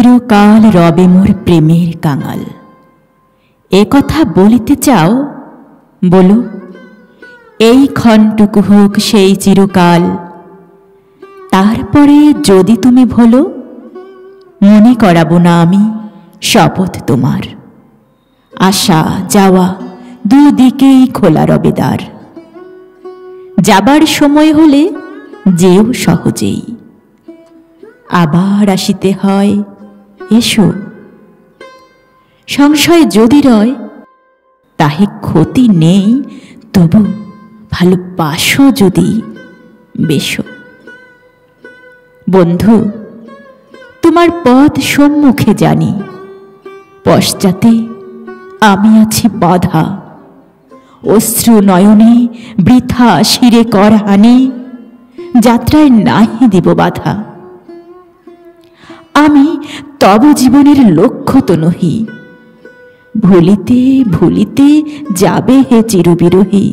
চিরকাল রবে মোর প্রেমের কাঙাল। এ কথা বলিতে চাও? বলো, এই ক্ষণটুকু হোক সেই চিরকাল। তারপরে যদি তুমি ভোলো, মনে করাবো না আমি শপথ তোমার। আসা যাওয়া দুদিকেই খোলা রবে দ্বার। যাবার সময় হলে যেও সহজেই, আবার আসিতে হয় এসো। সংশয় যদি রয় তাহে ক্ষতি নেই, তবু ভালোবাসো যদি বেশো। বন্ধু, তোমার পথ সম্মুখে জানি, পশ্চাতে আমি আছি বাধা। অশ্রু নয়নে বৃথা শিরে কর হানি, যাত্রায় নাহি দিব বাধা। আমি তব জীবনের লক্ষ্য তো নহি, ভুলিতে ভুলিতে যাবে হে চিরবিরহী।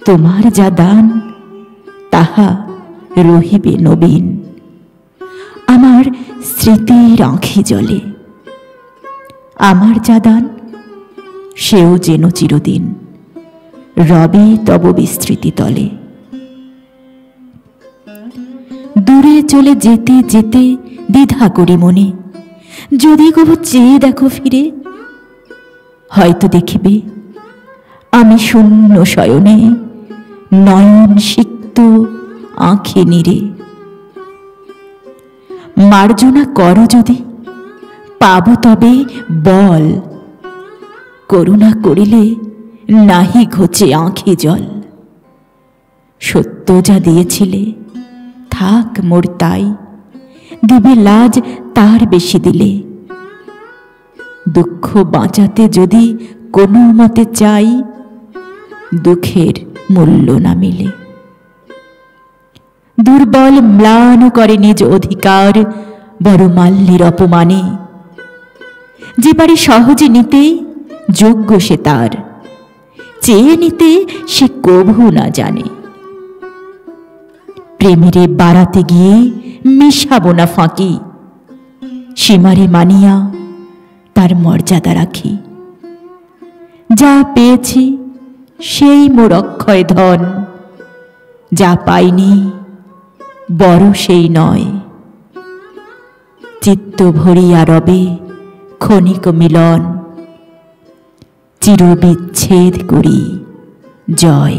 তোমার যা দান তাহা রহিবে নবীন, আমার স্মৃতির আঁখি জলে। আমার যা দান সেও যেন চিরদিন রবে তব বিস্মৃতি তলে। দূরে চলে যেতে যেতে দ্বিধা করি মনে, যদি কবু চেয়ে দেখো ফিরে, হয়তো দেখিবে আমি শূন্য শয়নে নয়ন সিক্ত আঁখি নিরে। মার্জনা করো যদি, পাব তবে বল। করুণা করিলে নাহি ঘোচে আঁখি জল। সত্য যা দিয়েছিলে থাক মোর তাই, দিবে লাজ তার বেশি দিলে। দুঃখ বাঁচাতে যদি কোনো মতে চাই, দুঃখের মূল্য না মিলে। দুর্বল ম্লান করে নিজ অধিকার বড় মাল্যের অপমানে। যে পারে সহজে নিতে যোগ্য সে তার, চেয়ে নিতে সে কভু না জানে। প্রেমেরে বাড়াতে গিয়ে মিশাবো না ফাঁকি, সীমারে মানিয়া তার মর্যাদা রাখি। যা পেয়েছি সেই মোর অক্ষয় ধন, যা পাইনি বড় সেই নয়। চিত্ত ভরিয়া রবে ক্ষণিক মিলন, চিরবিচ্ছেদ করি জয়।